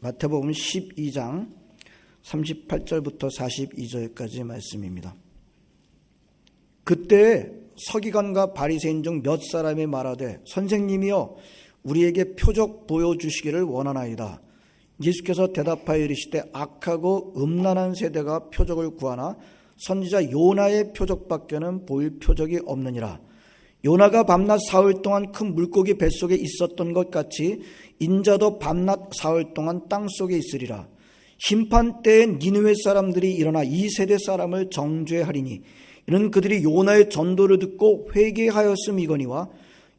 마태복음 12장 38절부터 42절까지의 말씀입니다. 그때 서기관과 바리새인 중 몇 사람이 말하되 선생님이여 우리에게 표적 보여주시기를 원하나이다. 예수께서 대답하여 이르시되 악하고 음란한 세대가 표적을 구하나 선지자 요나의 표적밖에는 보일 표적이 없느니라. 요나가 밤낮 사흘 동안 큰 물고기 뱃속에 있었던 것 같이 인자도 밤낮 사흘 동안 땅속에 있으리라. 심판 때에 니느웨 사람들이 일어나 이 세대 사람을 정죄하리니 이는 그들이 요나의 전도를 듣고 회개하였음이거니와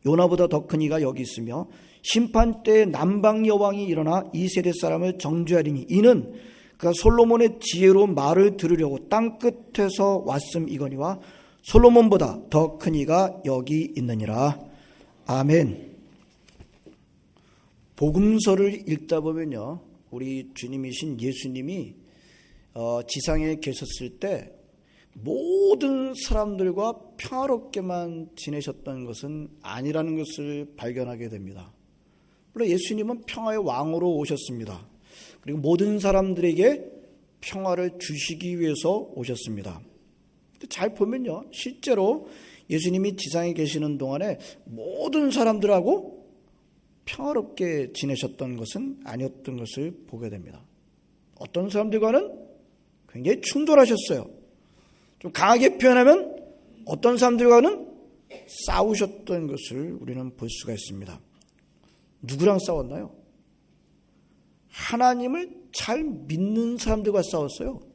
요나보다 더 큰 이가 여기 있으며 심판 때에 남방 여왕이 일어나 이 세대 사람을 정죄하리니 이는 그가 솔로몬의 지혜로 말을 들으려고 땅 끝에서 왔음이거니와 솔로몬보다 더 큰 이가 여기 있느니라. 아멘. 복음서를 읽다 보면요, 우리 주님이신 예수님이 지상에 계셨을 때 모든 사람들과 평화롭게만 지내셨던 것은 아니라는 것을 발견하게 됩니다. 물론 예수님은 평화의 왕으로 오셨습니다. 그리고 모든 사람들에게 평화를 주시기 위해서 오셨습니다. 잘 보면요, 실제로 예수님이 지상에 계시는 동안에 모든 사람들하고 평화롭게 지내셨던 것은 아니었던 것을 보게 됩니다. 어떤 사람들과는 굉장히 충돌하셨어요. 좀 강하게 표현하면 어떤 사람들과는 싸우셨던 것을 우리는 볼 수가 있습니다. 누구랑 싸웠나요? 하나님을 잘 믿는 사람들과 싸웠어요.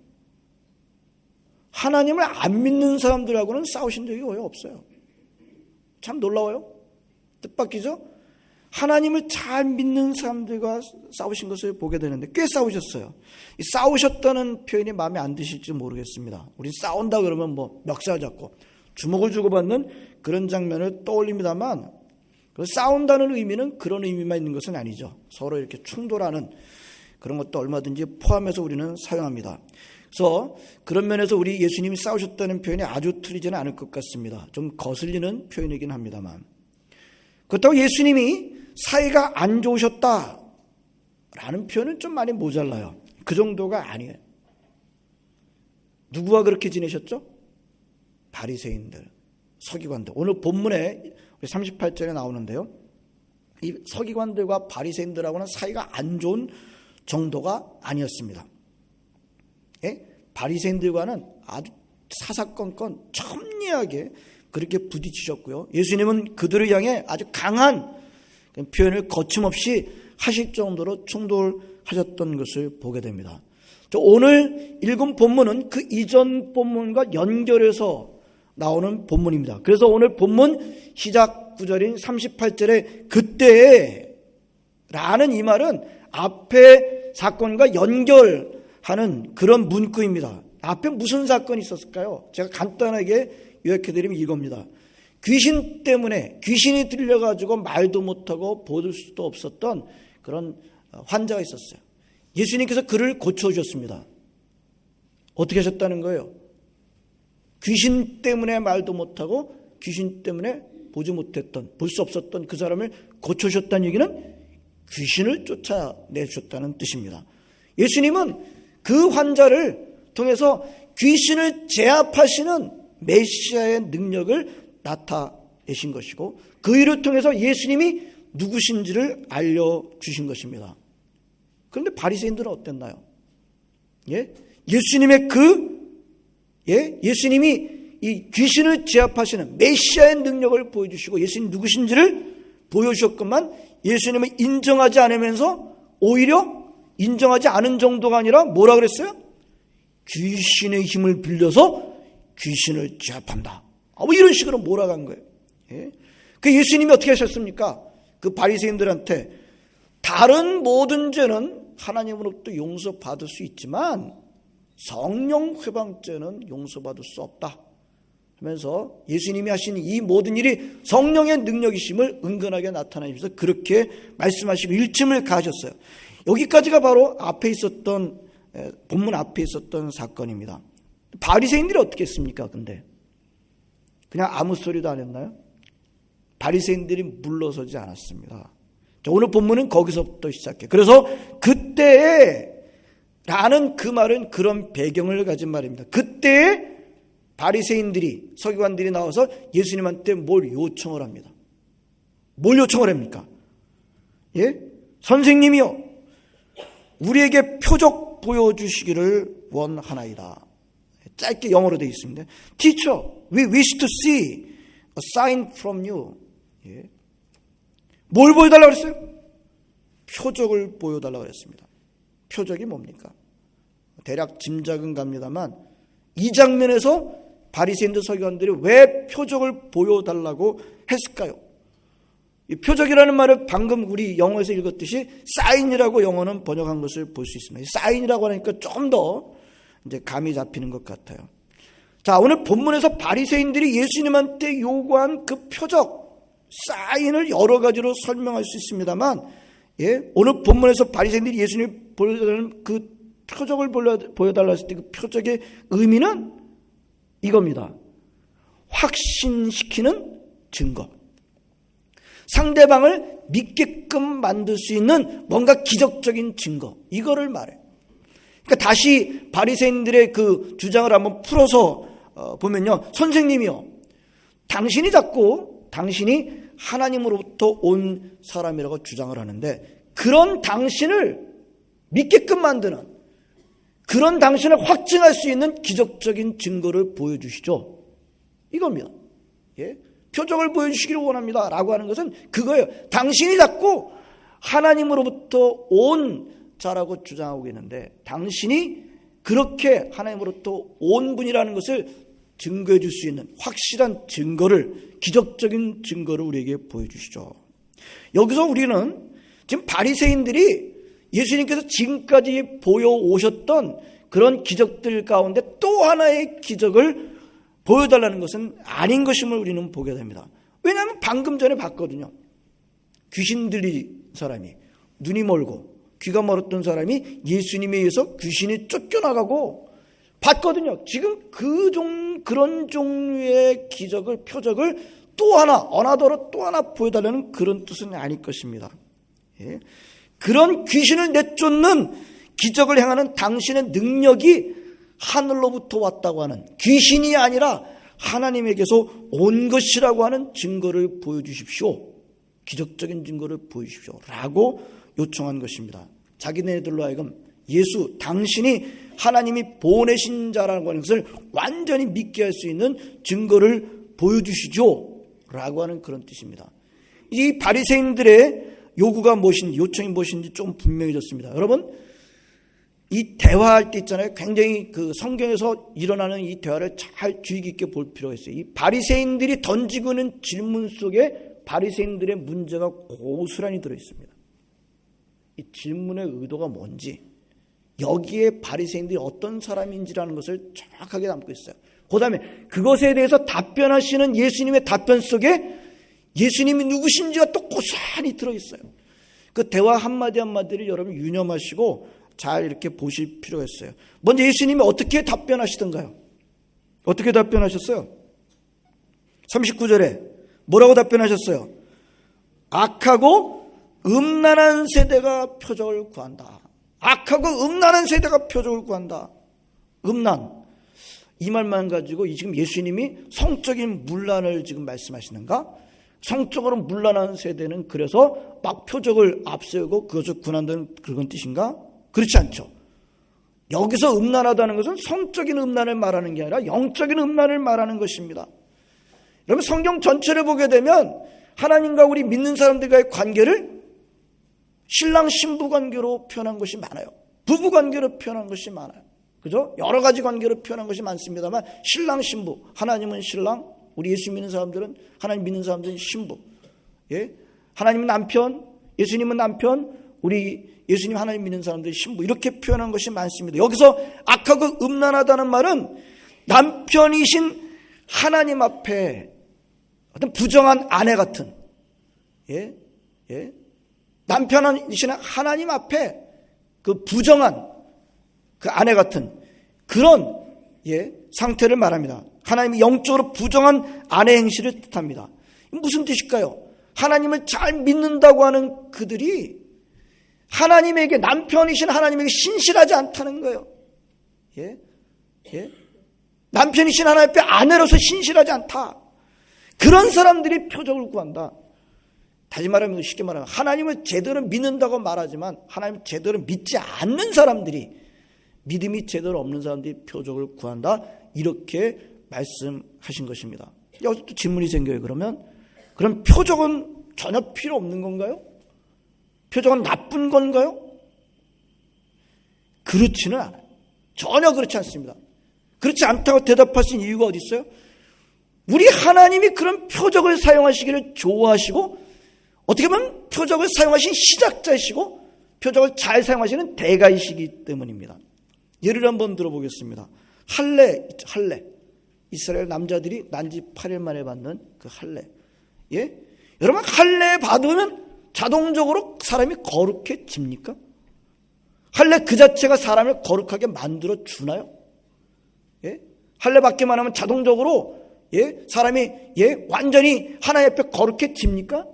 하나님을 안 믿는 사람들하고는 싸우신 적이 거의 없어요. 참 놀라워요. 뜻밖이죠? 하나님을 잘 믿는 사람들과 싸우신 것을 보게 되는데 꽤 싸우셨어요. 이 싸우셨다는 표현이 마음에 안 드실지 모르겠습니다. 우리 싸운다 그러면 뭐 멱살 잡고 주먹을 주고받는 그런 장면을 떠올립니다만, 싸운다는 의미는 그런 의미만 있는 것은 아니죠. 서로 이렇게 충돌하는 그런 것도 얼마든지 포함해서 우리는 사용합니다. 그래서 그런 면에서 우리 예수님이 싸우셨다는 표현이 아주 틀리지는 않을 것 같습니다. 좀 거슬리는 표현이긴 합니다만, 그렇다고 예수님이 사이가 안 좋으셨다라는 표현은 좀 많이 모자라요. 그 정도가 아니에요. 누구와 그렇게 지내셨죠? 바리새인들, 서기관들. 오늘 본문에 38절에 나오는데요, 이 서기관들과 바리새인들하고는 사이가 안 좋은 정도가 아니었습니다. 예? 바리새인들과는 아주 사사건건 첨예하게 그렇게 부딪히셨고요, 예수님은 그들을 향해 아주 강한 표현을 거침없이 하실 정도로 충돌하셨던 것을 보게 됩니다. 오늘 읽은 본문은 그 이전 본문과 연결해서 나오는 본문입니다. 그래서 오늘 본문 시작 구절인 38절에 그때에 라는 이 말은 앞에 사건과 연결하는 그런 문구입니다. 앞에 무슨 사건이 있었을까요? 제가 간단하게 요약해드리면 이겁니다. 귀신 때문에 귀신이 들려가지고 말도 못하고 보들 수도 없었던 그런 환자가 있었어요. 예수님께서 그를 고쳐주셨습니다. 어떻게 하셨다는 거예요? 귀신 때문에 말도 못하고 귀신 때문에 보지 못했던, 볼 수 없었던 그 사람을 고쳐주셨다는 얘기는 귀신을 쫓아내주셨다는 뜻입니다. 예수님은 그 환자를 통해서 귀신을 제압하시는 메시아의 능력을 나타내신 것이고, 그 일을 통해서 예수님이 누구신지를 알려주신 것입니다. 그런데 바리새인들은 어땠나요? 예수님의 예수님이 이 귀신을 제압하시는 메시아의 능력을 보여주시고 예수님 누구신지를 보여주셨건만 예수님을 인정하지 않으면서 오히려 인정하지 않은 정도가 아니라 뭐라 그랬어요? 귀신의 힘을 빌려서 귀신을 제압한다. 뭐 이런 식으로 몰아간 거예요. 그 예수님이 어떻게 하셨습니까? 그 바리새인들한테 다른 모든 죄는 하나님으로부터 용서받을 수 있지만 성령 회방죄는 용서받을 수 없다 하면서 예수님이 하신 이 모든 일이 성령의 능력이심을 은근하게 나타내면서 그렇게 말씀하시고 일침을 가하셨어요. 여기까지가 바로 앞에 있었던, 본문 앞에 있었던 사건입니다. 바리새인들이 어떻게 했습니까? 근데 그냥 아무 소리도 안 했나요? 바리새인들이 물러서지 않았습니다. 오늘 본문은 거기서부터 시작해. 그래서 그때에 라는 그 말은 그런 배경을 가진 말입니다. 그때에 바리새인들이, 서기관들이 나와서 예수님한테 뭘 요청을 합니다. 뭘 요청을 합니까? 예? 선생님이요, 우리에게 표적 보여주시기를 원하나이다. 짧게 영어로 되어 있습니다. Teacher, we wish to see a sign from you. 예. 뭘 보여달라고 그랬어요? 표적을 보여달라고 그랬습니다. 표적이 뭡니까? 대략 짐작은 갑니다만 이 장면에서 바리새인들 서기관들이 왜 표적을 보여달라고 했을까요? 이 표적이라는 말을 방금 우리 영어에서 읽었듯이 사인이라고 영어는 번역한 것을 볼 수 있습니다. 사인이라고 하니까 좀 더 이제 감이 잡히는 것 같아요. 자, 오늘 본문에서 바리새인들이 예수님한테 요구한 그 표적, 사인을 여러 가지로 설명할 수 있습니다만, 예, 오늘 본문에서 바리새인들이 예수님 보여달라는 그 표적을 보여달라 했을 때 그 표적의 의미는 이겁니다. 확신시키는 증거. 상대방을 믿게끔 만들 수 있는 뭔가 기적적인 증거. 이거를 말해요. 그러니까 다시 바리새인들의 그 주장을 한번 풀어서 보면요. 선생님이요, 당신이 자꾸 당신이 하나님으로부터 온 사람이라고 주장을 하는데 그런 당신을 믿게끔 만드는, 그런 당신을 확증할 수 있는 기적적인 증거를 보여주시죠. 이겁니다. 예? 표적을 보여주시기를 원합니다 라고 하는 것은 그거예요. 당신이 자꾸 하나님으로부터 온 자라고 주장하고 있는데 당신이 그렇게 하나님으로부터 온 분이라는 것을 증거해 줄 수 있는 확실한 증거를, 기적적인 증거를 우리에게 보여주시죠. 여기서 우리는 지금 바리새인들이 예수님께서 지금까지 보여오셨던 그런 기적들 가운데 또 하나의 기적을 보여달라는 것은 아닌 것임을 우리는 보게 됩니다. 왜냐하면 방금 전에 봤거든요. 귀신 들린 사람이, 눈이 멀고 귀가 멀었던 사람이 예수님에 의해서 귀신이 쫓겨나가고 봤거든요. 지금 그런 종류의 기적을, 표적을 또 하나, 어나더로 또 하나 보여달라는 그런 뜻은 아닐 것입니다. 예? 그런 귀신을 내쫓는 기적을 행하는 당신의 능력이 하늘로부터 왔다고 하는, 귀신이 아니라 하나님에게서 온 것이라고 하는 증거를 보여주십시오. 기적적인 증거를 보여주십시오 라고 요청한 것입니다. 자기네들로 하여금 예수, 당신이 하나님이 보내신 자라고 하는 것을 완전히 믿게 할 수 있는 증거를 보여주시죠 라고 하는 그런 뜻입니다. 이 바리새인들의 요구가 무엇인지, 요청이 무엇인지 좀 분명해졌습니다. 여러분, 이 대화할 때 있잖아요. 굉장히 그 성경에서 일어나는 이 대화를 잘 주의 깊게 볼 필요가 있어요. 이 바리새인들이 던지고 있는 질문 속에 바리새인들의 문제가 고스란히 들어있습니다. 이 질문의 의도가 뭔지, 여기에 바리새인들이 어떤 사람인지라는 것을 정확하게 담고 있어요. 그 다음에 그것에 대해서 답변하시는 예수님의 답변 속에 예수님이 누구신지가 또 고스란히 들어있어요. 그 대화 한마디 한마디를 여러분 유념하시고 잘 이렇게 보실 필요가 있어요. 먼저 예수님이 어떻게 답변하시던가요? 어떻게 답변하셨어요? 39절에 뭐라고 답변하셨어요? 악하고 음란한 세대가 표적을 구한다. 악하고 음란한 세대가 표적을 구한다. 음란, 이 말만 가지고 지금 예수님이 성적인 문란을 지금 말씀하시는가? 성적으로 문란한 세대는 그래서 막 표적을 앞세우고 그것을 군한다는 그런 뜻인가? 그렇지 않죠. 여기서 음란하다는 것은 성적인 음란을 말하는 게 아니라 영적인 음란을 말하는 것입니다. 여러분, 성경 전체를 보게 되면 하나님과 우리 믿는 사람들과의 관계를 신랑 신부 관계로 표현한 것이 많아요. 부부 관계로 표현한 것이 많아요. 그죠? 여러 가지 관계로 표현한 것이 많습니다만 신랑 신부, 하나님은 신랑, 우리 예수 믿는 사람들은, 하나님 믿는 사람들은 신부. 예? 하나님은 남편, 예수님은 남편, 우리 예수님 하나님 믿는 사람들이 신부, 이렇게 표현한 것이 많습니다. 여기서 악하고 음란하다는 말은 남편이신 하나님 앞에 어떤 부정한 아내 같은, 예? 예? 남편이신 하나님 앞에 그 부정한 그 아내 같은 그런, 예, 상태를 말합니다. 하나님이 영적으로 부정한 아내 행실을 뜻합니다. 무슨 뜻일까요? 하나님을 잘 믿는다고 하는 그들이 하나님에게, 남편이신 하나님에게 신실하지 않다는 거예요. 예? 예? 남편이신 하나님 앞에 아내로서 신실하지 않다. 그런 사람들이 표적을 구한다. 다시 말하면, 쉽게 말하면 하나님을 제대로 믿는다고 말하지만 하나님을 제대로 믿지 않는 사람들이, 믿음이 제대로 없는 사람들이 표적을 구한다. 이렇게 말씀하신 것입니다. 여기서 또 질문이 생겨요. 그럼 표적은 전혀 필요 없는 건가요? 표적은 나쁜 건가요? 그렇지는 않아요. 전혀 그렇지 않습니다. 그렇지 않다고 대답하신 이유가 어디 있어요? 우리 하나님이 그런 표적을 사용하시기를 좋아하시고, 어떻게 보면 표적을 사용하신 시작자이시고 표적을 잘 사용하시는 대가이시기 때문입니다. 예를 한번 들어보겠습니다. 할례. 이스라엘 남자들이 난지 8일 만에 받는 그 할례. 예? 여러분, 할례 받으면 자동적으로 사람이 거룩해집니까? 할례 그 자체가 사람을 거룩하게 만들어 주나요? 예? 할례 받기만 하면 자동적으로 사람이 완전히 하나님 앞에 거룩해집니까?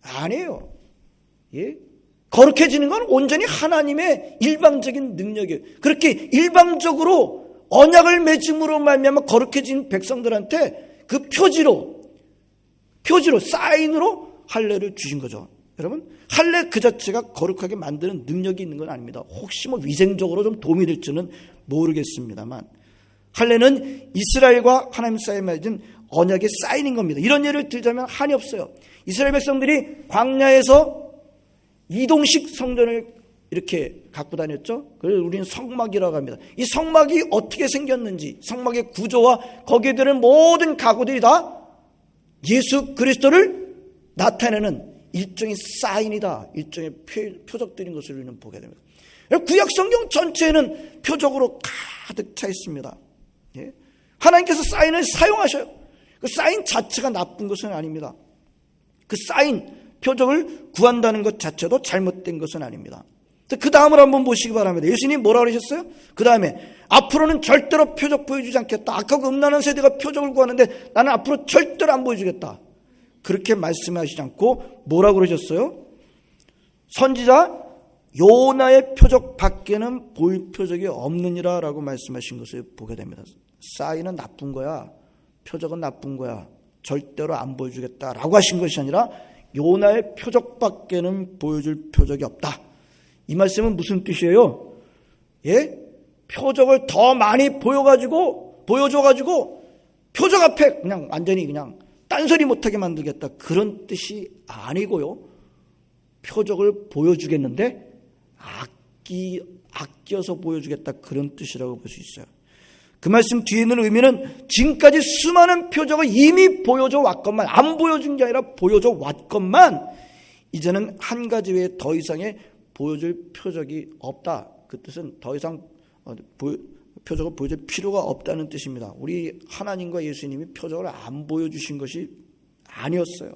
아니에요. 예? 거룩해지는 건 온전히 하나님의 일방적인 능력이에요. 그렇게 일방적으로 언약을 맺음으로 말미암아 거룩해진 백성들한테 그 표지로 사인으로 할례를 주신 거죠. 여러분, 할례 그 자체가 거룩하게 만드는 능력이 있는 건 아닙니다. 혹시 위생적으로 좀 도움이 될지는 모르겠습니다만, 할례는 이스라엘과 하나님 사이에 맺은 언약의 사인인 겁니다. 이런 예를 들자면 한이 없어요. 이스라엘 백성들이 광야에서 이동식 성전을 이렇게 갖고 다녔죠. 그래서 우리는 성막이라고 합니다. 이 성막이 어떻게 생겼는지, 성막의 구조와 거기에 들은 모든 가구들이 다 예수 그리스도를 나타내는 일종의 사인이다, 일종의 표적들인 것을 우리는 보게 됩니다. 구약 성경 전체에는 표적으로 가득 차 있습니다. 예? 하나님께서 사인을 사용하셔요. 그 사인 자체가 나쁜 것은 아닙니다. 그 사인, 표적을 구한다는 것 자체도 잘못된 것은 아닙니다. 그 다음을 한번 보시기 바랍니다. 예수님 뭐라고 그러셨어요? 그 다음에 앞으로는 절대로 표적 보여주지 않겠다. 악하고 음란한 세대가 표적을 구하는데 나는 앞으로 절대로 안 보여주겠다. 그렇게 말씀하시지 않고 뭐라고 그러셨어요? 선지자 요나의 표적 밖에는 보일 표적이 없느니라 라고 말씀하신 것을 보게 됩니다. 사인은 나쁜 거야, 표적은 나쁜 거야, 절대로 안 보여주겠다라고 하신 것이 아니라 요나의 표적밖에는 보여줄 표적이 없다. 이 말씀은 무슨 뜻이에요? 예? 표적을 더 많이 보여줘가지고 표적 앞에 그냥 완전히 그냥 딴소리 못하게 만들겠다, 그런 뜻이 아니고요. 표적을 보여주겠는데 아껴서 보여주겠다, 그런 뜻이라고 볼 수 있어요. 그 말씀 뒤에 있는 의미는 지금까지 수많은 표적을 이미 보여줘 왔건만, 안 보여준 게 아니라 보여줘 왔건만 이제는 한 가지 외에 더 이상의 보여줄 표적이 없다. 그 뜻은 더 이상 표적을 보여줄 필요가 없다는 뜻입니다. 우리 하나님과 예수님이 표적을 안 보여주신 것이 아니었어요.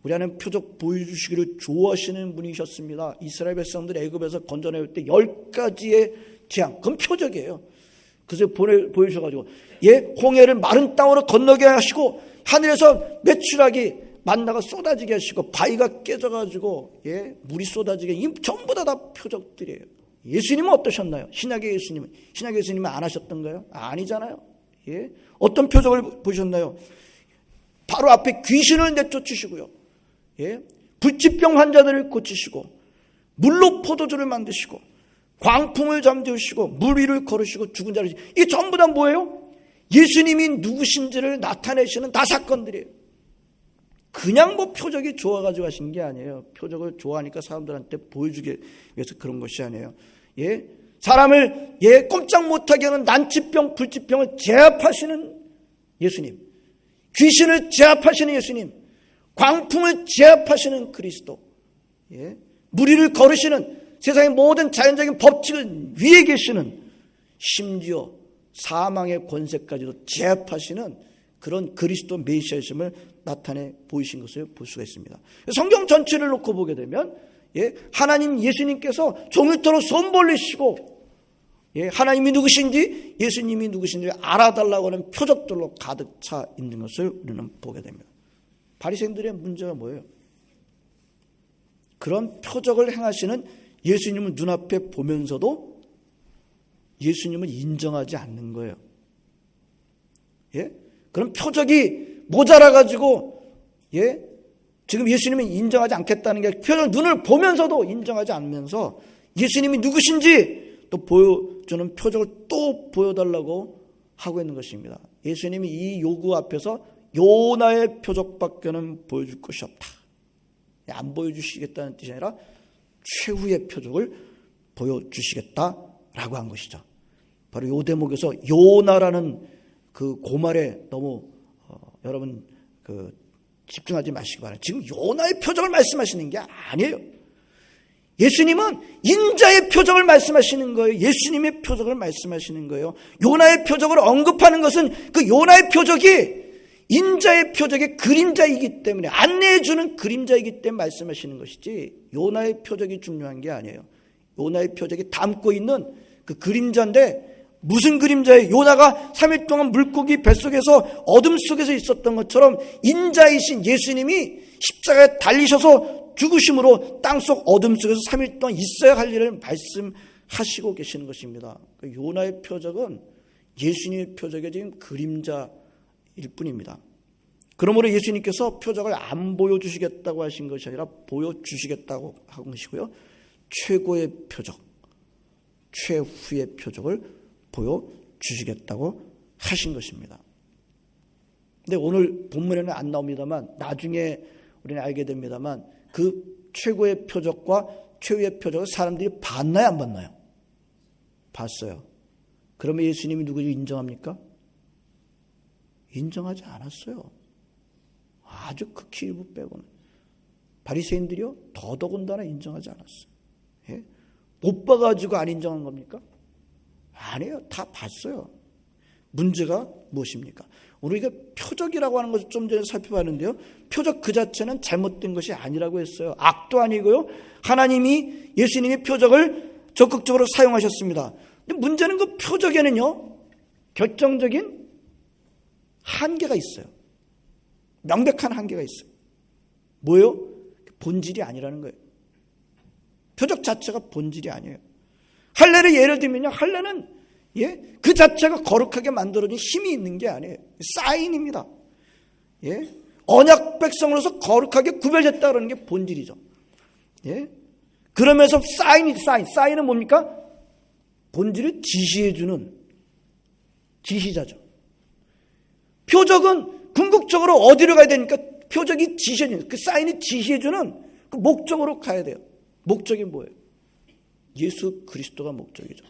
우리 하나님 표적 보여주시기를 좋아하시는 분이셨습니다. 이스라엘 백성들 애굽에서 건져낼 때 10가지의 재앙, 그건 표적이에요. 그래서 보여주셔가지고 홍해를 마른 땅으로 건너게 하시고 하늘에서 메추라기 만나가 쏟아지게 하시고 바위가 깨져가지고 물이 쏟아지게, 이 전부 다 표적들이에요. 예수님은 어떠셨나요? 신약의 예수님은 안 하셨던가요? 아니잖아요. 어떤 표적을 보셨나요? 바로 앞에 귀신을 내쫓으시고요, 불치병 환자들을 고치시고 물로 포도주를 만드시고 광풍을 잠재우시고 물 위를 걸으시고 죽은 자를, 이게 전부 다 뭐예요? 예수님이 누구신지를 나타내시는 다 사건들이에요. 그냥 표적이 좋아가지고 하신 게 아니에요. 표적을 좋아하니까 사람들한테 보여주기 위해서 그런 것이 아니에요. 사람을 꼼짝 못하게 하는 난치병, 불치병을 제압하시는 예수님, 귀신을 제압하시는 예수님, 광풍을 제압하시는 그리스도, 물 위를 걸으시는, 세상의 모든 자연적인 법칙을 위에 계시는, 심지어 사망의 권세까지도 제압하시는 그런 그리스도 메시아이심을 나타내 보이신 것을 볼 수가 있습니다. 성경 전체를 놓고 보게 되면 하나님 예수님께서 종일토록 손 벌리시고 하나님이 누구신지 예수님이 누구신지 알아달라고 하는 표적들로 가득 차 있는 것을 우리는 보게 됩니다. 바리새인들의 문제가 뭐예요? 그런 표적을 행하시는 예수님을 눈앞에 보면서도 예수님을 인정하지 않는 거예요. 예? 그런 표적이 모자라가지고, 예? 지금 예수님을 인정하지 않겠다는 게 표적 눈을 보면서도 인정하지 않으면서 예수님이 누구신지 또 보여주는 표적을 또 보여달라고 하고 있는 것입니다. 예수님이 이 요구 앞에서 요나의 표적밖에는 보여줄 것이 없다. 안 보여주시겠다는 뜻이 아니라 최후의 표적을 보여주시겠다라고 한 것이죠. 바로 요 대목에서 요나라는 그 고말에 너무 여러분 집중하지 마시기 바랍니다. 지금 요나의 표적을 말씀하시는 게 아니에요. 예수님은 인자의 표적을 말씀하시는 거예요. 예수님의 표적을 말씀하시는 거예요. 요나의 표적을 언급하는 것은 그 요나의 표적이 인자의 표적의 그림자이기 때문에, 안내해 주는 그림자이기 때문에 말씀하시는 것이지 요나의 표적이 중요한 게 아니에요. 요나의 표적이 담고 있는 그 그림자인데 무슨 그림자예요? 요나가 3일 동안 물고기 뱃속에서 어둠 속에서 있었던 것처럼 인자이신 예수님이 십자가에 달리셔서 죽으심으로 땅속 어둠 속에서 3일 동안 있어야 할 일을 말씀하시고 계시는 것입니다. 요나의 표적은 예수님의 표적의 지금 그림자일 뿐입니다. 그러므로 예수님께서 표적을 안 보여주시겠다고 하신 것이 아니라 보여주시겠다고 한 것이고요. 최고의 표적, 최후의 표적을 보여주시겠다고 하신 것입니다. 근데 오늘 본문에는 안 나옵니다만 나중에 우리는 알게 됩니다만 그 최고의 표적과 최후의 표적을 사람들이 봤나요, 안 봤나요? 봤어요. 그러면 예수님이 누구를 인정합니까? 인정하지 않았어요. 아주 극히 일부 빼고는. 바리새인들이요 더더군다나 인정하지 않았어요. 예? 못 봐가지고 안 인정한 겁니까? 아니에요. 다 봤어요. 문제가 무엇입니까? 우리가 표적이라고 하는 것을 좀 전에 살펴봤는데요. 표적 그 자체는 잘못된 것이 아니라고 했어요. 악도 아니고요. 하나님이 예수님의 표적을 적극적으로 사용하셨습니다. 근데 문제는 그 표적에는요. 결정적인 한계가 있어요. 명백한 한계가 있어요. 뭐예요? 본질이 아니라는 거예요. 표적 자체가 본질이 아니에요. 할례를 예를 들면요. 할례는 그 자체가 거룩하게 만들어진 힘이 있는 게 아니에요. 사인입니다. 언약 거룩하게 구별됐다 그러는 게 본질이죠. 그러면서 사인은 뭡니까? 본질을 지시해주는 지시자죠. 표적은 궁극적으로 어디로 가야 되니까 표적이 지시해주는, 그 사인이 지시해주는 그 목적으로 가야 돼요. 목적이 뭐예요? 예수 그리스도가 목적이죠.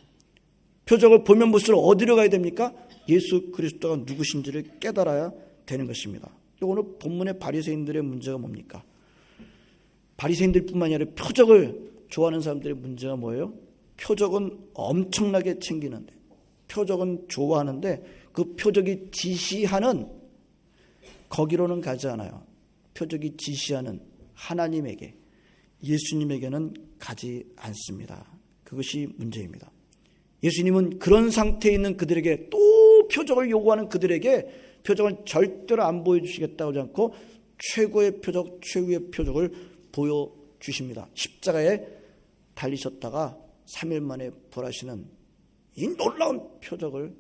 표적을 보면 볼수록 어디로 가야 됩니까? 예수 그리스도가 누구신지를 깨달아야 되는 것입니다. 오늘 본문의 바리새인들의 문제가 뭡니까? 바리새인들뿐만 아니라 표적을 좋아하는 사람들의 문제가 뭐예요? 표적은 엄청나게 챙기는데, 표적은 좋아하는데 그 표적이 지시하는 거기로는 가지 않아요. 표적이 지시하는 하나님에게, 예수님에게는 가지 않습니다. 그것이 문제입니다. 예수님은 그런 상태에 있는 그들에게, 또 표적을 요구하는 그들에게 표적을 절대로 안 보여주시겠다고 하지 않고 최고의 표적, 최후의 표적을 보여주십니다. 십자가에 달리셨다가 3일 만에 부활하시는 이 놀라운 표적을,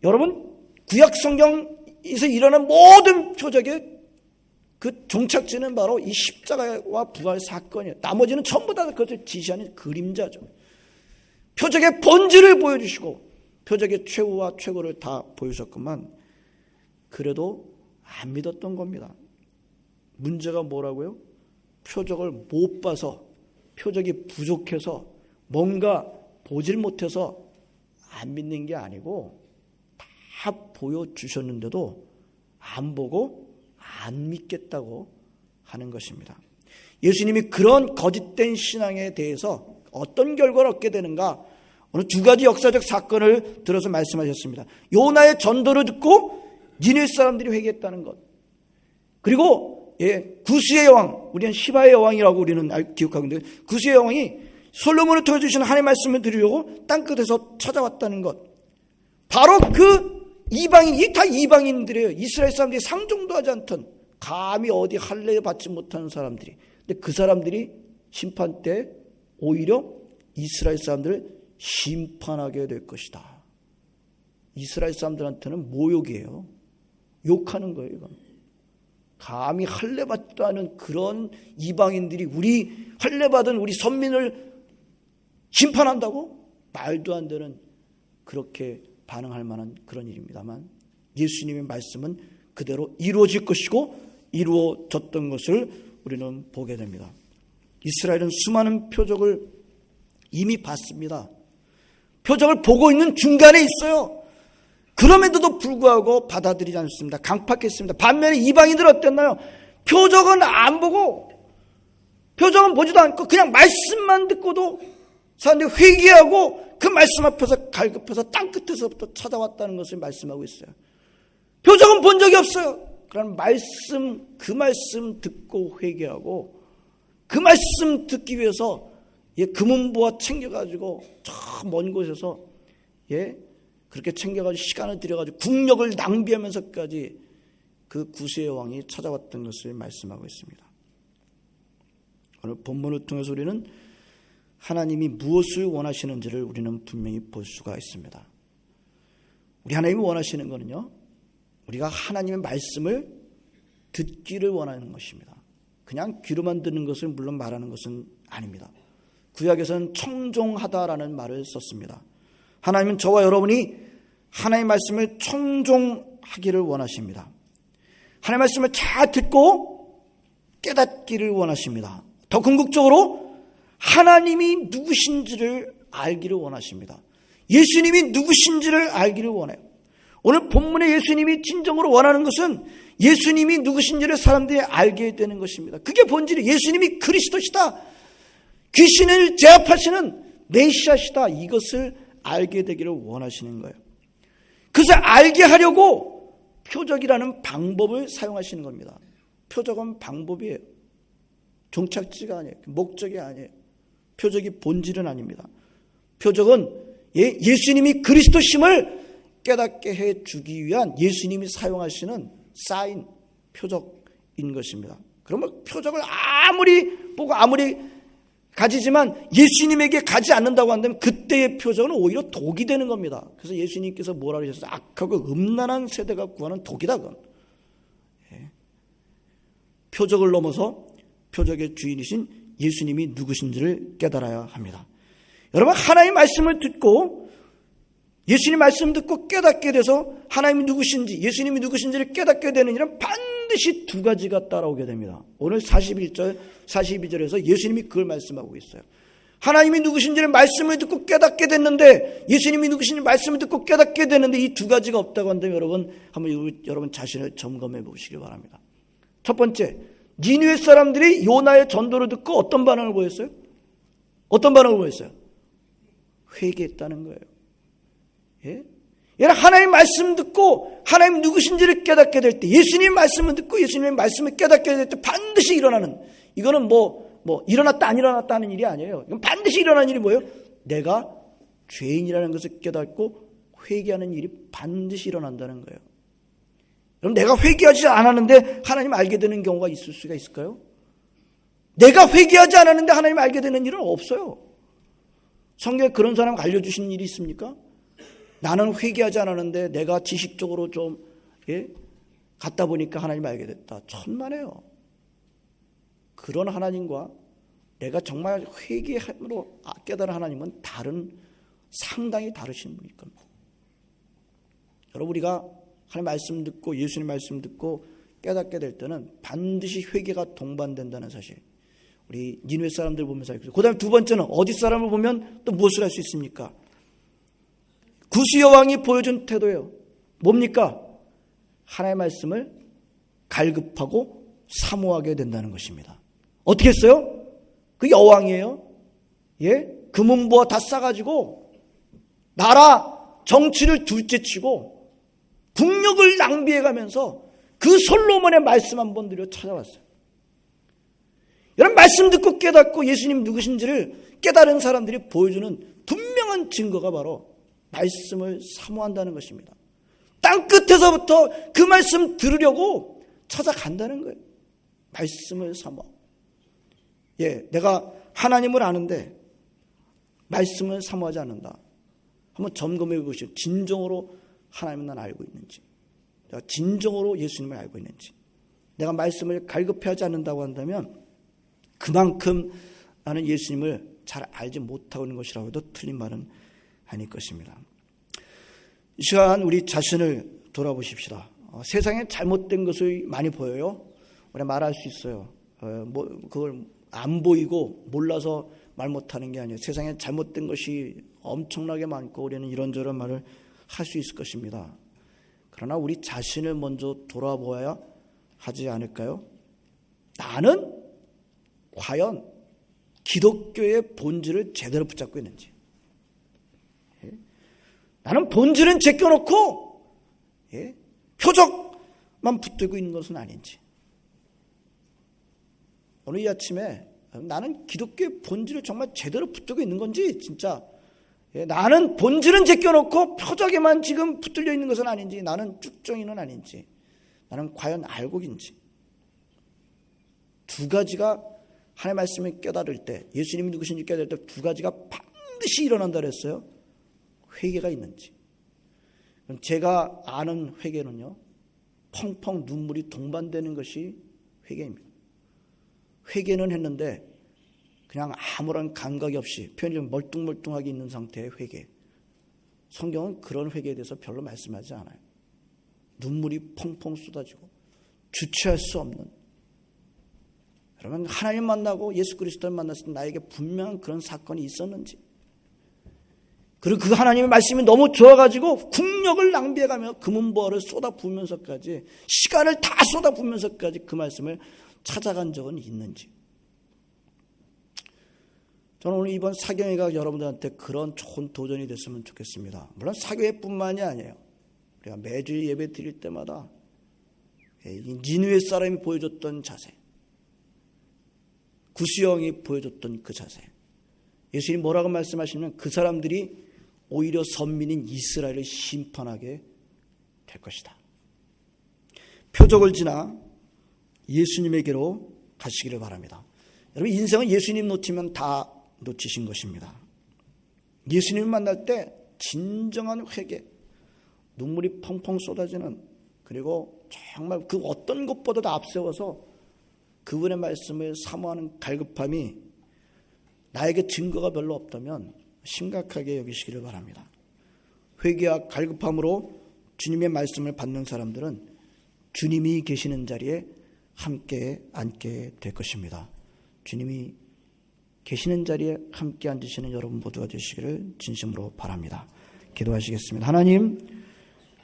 여러분 구약 성경에서 일어난 모든 표적의 그 종착지는 바로 이 십자가와 부활 사건이에요. 나머지는 전부 다 그것을 지시하는 그림자죠. 표적의 본질을 보여주시고 표적의 최후와 최고를 다 보여주셨구만. 그래도 안 믿었던 겁니다. 문제가 뭐라고요? 표적을 못 봐서, 표적이 부족해서, 뭔가 보질 못해서 안 믿는 게 아니고 다 보여주셨는데도 안 보고 안 믿겠다고 하는 것입니다. 예수님이 그런 거짓된 신앙에 대해서 어떤 결과를 얻게 되는가? 오늘 두 가지 역사적 사건을 들어서 말씀하셨습니다. 요나의 전도를 듣고 니느웨 사람들이 회개했다는 것. 그리고 구스의 여왕, 우리는 시바의 여왕이라고 우리는 기억하고 있는데, 구스의 여왕이 솔로몬을 통해 주시는 하나님의 말씀을 들으려고 땅끝에서 찾아왔다는 것. 바로 그 이방인, 이 다 이방인들이에요. 이스라엘 사람들이 상종도 하지 않던, 감히 어디 할례 받지 못하는 사람들이. 근데 그 사람들이 심판 때 오히려 이스라엘 사람들을 심판하게 될 것이다. 이스라엘 사람들한테는 모욕이에요. 욕하는 거예요, 이건. 감히 할례 받지도 않은 그런 이방인들이 우리 할례 받은 우리 선민을 심판한다고? 말도 안 되는, 그렇게 반응할 만한 그런 일입니다만, 예수님의 말씀은 그대로 이루어질 것이고 이루어졌던 것을 우리는 보게 됩니다. 이스라엘은 수많은 표적을 이미 봤습니다. 표적을 보고 있는 중간에 있어요. 그럼에도 불구하고 받아들이지 않습니다. 강팍했습니다. 반면에 이방인들은 어땠나요? 표적은 안 보고, 표적은 보지도 않고 그냥 말씀만 듣고도 사람들이 회개하고 그 말씀 앞에서 갈급해서 땅끝에서부터 찾아왔다는 것을 말씀하고 있어요. 표적은 본 적이 없어요. 그런 말씀, 그 말씀 듣고 회개하고 그 말씀 듣기 위해서 금은보화 챙겨가지고 저 먼 곳에서 그렇게 챙겨가지고 시간을 들여가지고 국력을 낭비하면서까지 그 구세의 왕이 찾아왔던 것을 말씀하고 있습니다. 오늘 본문을 통해서 우리는 하나님이 무엇을 원하시는지를 우리는 분명히 볼 수가 있습니다. 우리 하나님이 원하시는 것은요, 우리가 하나님의 말씀을 듣기를 원하는 것입니다. 그냥 귀로만 듣는 것을 물론 말하는 것은 아닙니다. 구약에서는 청종하다라는 말을 썼습니다. 하나님은 저와 여러분이 하나님의 말씀을 청종하기를 원하십니다. 하나님의 말씀을 잘 듣고 깨닫기를 원하십니다. 더 궁극적으로 하나님이 누구신지를 알기를 원하십니다. 예수님이 누구신지를 알기를 원해요. 오늘 본문에 예수님이 진정으로 원하는 것은 예수님이 누구신지를 사람들이 알게 되는 것입니다. 그게 본질이 예수님이 그리스도시다, 귀신을 제압하시는 메시아시다, 이것을 알게 되기를 원하시는 거예요. 그것을 알게 하려고 표적이라는 방법을 사용하시는 겁니다. 표적은 방법이에요. 종착지가 아니에요. 목적이 아니에요. 표적이 본질은 아닙니다. 표적은 예수님이 그리스도심을 깨닫게 해주기 위한 예수님이 사용하시는 사인, 표적인 것입니다. 그러면 표적을 아무리 보고 아무리 가지지만 예수님에게 가지 않는다고 한다면 그때의 표적은 오히려 독이 되는 겁니다. 그래서 예수님께서 뭐라 그러셨어요? 악하고 음란한 세대가 구하는 독이다, 그건. 표적을 넘어서 표적의 주인이신 예수님이 누구신지를 깨달아야 합니다. 여러분, 하나님의 말씀을 듣고 예수님 말씀 듣고 깨닫게 돼서 하나님이 누구신지, 예수님이 누구신지를 깨닫게 되는 일은 반드시 두 가지가 따라오게 됩니다. 오늘 41절, 42절에서 예수님이 그걸 말씀하고 있어요. 하나님이 누구신지를 말씀을 듣고 깨닫게 됐는데, 예수님이 누구신지 말씀을 듣고 깨닫게 됐는데 이 두 가지가 없다고 한다면 여러분 자신을 점검해 보시기 바랍니다. 첫 번째, 니느웨 사람들이 요나의 전도를 듣고 어떤 반응을 보였어요? 어떤 반응을 보였어요? 회개했다는 거예요. 하나님 말씀 듣고 하나님 누구신지를 깨닫게 될 때, 예수님 말씀을 듣고 예수님의 말씀을 깨닫게 될 때 반드시 일어나는, 이거는 일어났다 안 일어났다 하는 일이 아니에요. 이건 반드시 일어나는 일이 뭐예요? 내가 죄인이라는 것을 깨닫고 회개하는 일이 반드시 일어난다는 거예요. 그럼 내가 회개하지 않았는데 하나님 알게 되는 경우가 있을 수가 있을까요? 내가 회개하지 않았는데 하나님 알게 되는 일은 없어요. 성경에 그런 사람 알려주신 일이 있습니까? 나는 회개하지 않았는데 내가 지식적으로 좀 갔다 보니까 하나님 알게 됐다. 천만에요. 그런 하나님과 내가 정말 회개함으로 깨달은 하나님은 상당히 다르신 분일 겁니다. 여러분, 우리가 하나님 말씀 듣고 예수님 말씀 듣고 깨닫게 될 때는 반드시 회개가 동반된다는 사실, 우리 니느웨 사람들 보면서 알고 있어요. 그 다음에 두 번째는 어디 사람을 보면 또 무엇을 할 수 있습니까? 구스 여왕이 보여준 태도예요. 뭡니까? 하나님의 말씀을 갈급하고 사모하게 된다는 것입니다. 어떻게 했어요? 그 여왕이에요. 금은보화 다 싸가지고 나라 정치를 둘째치고 국력을 낭비해가면서 그 솔로몬의 말씀 한번 드려 찾아왔어요. 여러분, 말씀 듣고 깨닫고 예수님 누구신지를 깨달은 사람들이 보여주는 분명한 증거가 바로 말씀을 사모한다는 것입니다. 땅끝에서부터 그 말씀 들으려고 찾아간다는 거예요. 말씀을 삼아. 내가 하나님을 아는데 말씀을 사모하지 않는다. 한번 점검해 보시오. 진정으로 하나님을 난 알고 있는지, 내가 진정으로 예수님을 알고 있는지. 내가 말씀을 갈급해하지 않는다고 한다면 그만큼 나는 예수님을 잘 알지 못하고 있는 것이라고 해도 틀린 말은 아닐 것입니다. 이 시간 우리 자신을 돌아보십시다. 세상에 잘못된 것이 많이 보여요. 우리가 말할 수 있어요. 그걸 안 보이고 몰라서 말 못하는 게 아니에요. 세상에 잘못된 것이 엄청나게 많고 우리는 이런저런 말을 할 수 있을 것입니다. 그러나 우리 자신을 먼저 돌아보아야 하지 않을까요? 나는 과연 기독교의 본질을 제대로 붙잡고 있는지, 나는 본질은 제껴놓고 표적만 붙들고 있는 것은 아닌지, 오늘 이 아침에 나는 기독교의 본질을 정말 제대로 붙들고 있는 건지, 진짜 나는 본질은 제껴놓고 표적에만 지금 붙들려 있는 것은 아닌지, 나는 쭉정이는 아닌지, 나는 과연 알고인지. 두 가지가 하나님의 말씀을 깨달을 때, 예수님이 누구신지 깨달을 때 두 가지가 반드시 일어난다 그랬어요. 회개가 있는지. 제가 아는 회개는요, 펑펑 눈물이 동반되는 것이 회개입니다. 회개는 했는데 그냥 아무런 감각이 없이 표현이 좀 멀뚱멀뚱하게 있는 상태의 회개. 성경은 그런 회개에 대해서 별로 말씀하지 않아요. 눈물이 펑펑 쏟아지고 주체할 수 없는. 여러분, 하나님 만나고 예수 그리스도를 만났을 때 나에게 분명한 그런 사건이 있었는지, 그리고 그 하나님의 말씀이 너무 좋아가지고 국력을 낭비해가며 금은보화를 쏟아부으면서까지, 시간을 다 쏟아부으면서까지 그 말씀을 찾아간 적은 있는지. 저는 오늘 이번 사경회가 여러분들한테 그런 좋은 도전이 됐으면 좋겠습니다. 물론 사경회뿐만이 아니에요. 우리가 매주 예배 드릴 때마다 니느웨 사람이 보여줬던 자세, 구스형이 보여줬던 그 자세, 예수님이 뭐라고 말씀하시냐면 그 사람들이 오히려 선민인 이스라엘을 심판하게 될 것이다. 표적을 지나 예수님에게로 가시기를 바랍니다. 여러분, 인생은 예수님 놓치면 다 놓치신 것입니다. 예수님을 만날 때 진정한 회개, 눈물이 펑펑 쏟아지는, 그리고 정말 그 어떤 것보다도 앞세워서 그분의 말씀을 사모하는 갈급함이 나에게 증거가 별로 없다면 심각하게 여기시기를 바랍니다. 회개와 갈급함으로 주님의 말씀을 받는 사람들은 주님이 계시는 자리에 함께 앉게 될 것입니다. 주님이 계시는 자리에 함께 앉으시는 여러분 모두가 되시기를 진심으로 바랍니다. 기도하시겠습니다. 하나님,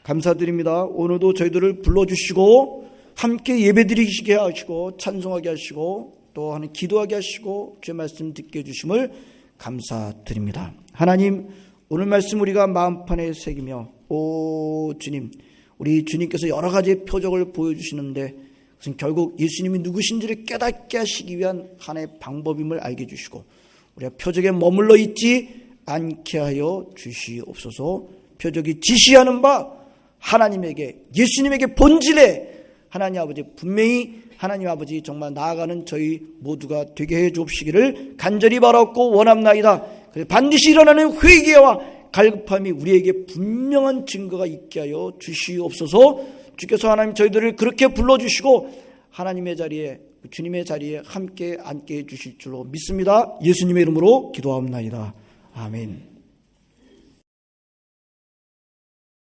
감사드립니다. 오늘도 저희들을 불러주시고 함께 예배드리게 하시고 찬송하게 하시고 또 하는 기도하게 하시고 주의 말씀 듣게 해주심을 감사드립니다. 하나님, 오늘 말씀 우리가 마음판에 새기며 오 주님, 우리 주님께서 여러 가지 표적을 보여주시는데 그것은 결국 예수님이 누구신지를 깨닫게 하시기 위한 하나의 방법임을 알게 해주시고 우리가 표적에 머물러 있지 않게 하여 주시옵소서. 표적이 지시하는 바 하나님에게, 예수님에게 본질에 하나님 아버지, 분명히 하나님 아버지 정말 나아가는 저희 모두가 되게 해 주옵시기를 간절히 바라옵고 원합나이다. 그래서 반드시 일어나는 회개와 갈급함이 우리에게 분명한 증거가 있게 하여 주시옵소서. 주께서 하나님 저희들을 그렇게 불러주시고 하나님의 자리에, 주님의 자리에 함께 앉게 해 주실 줄로 믿습니다. 예수님의 이름으로 기도하옵나이다. 아멘.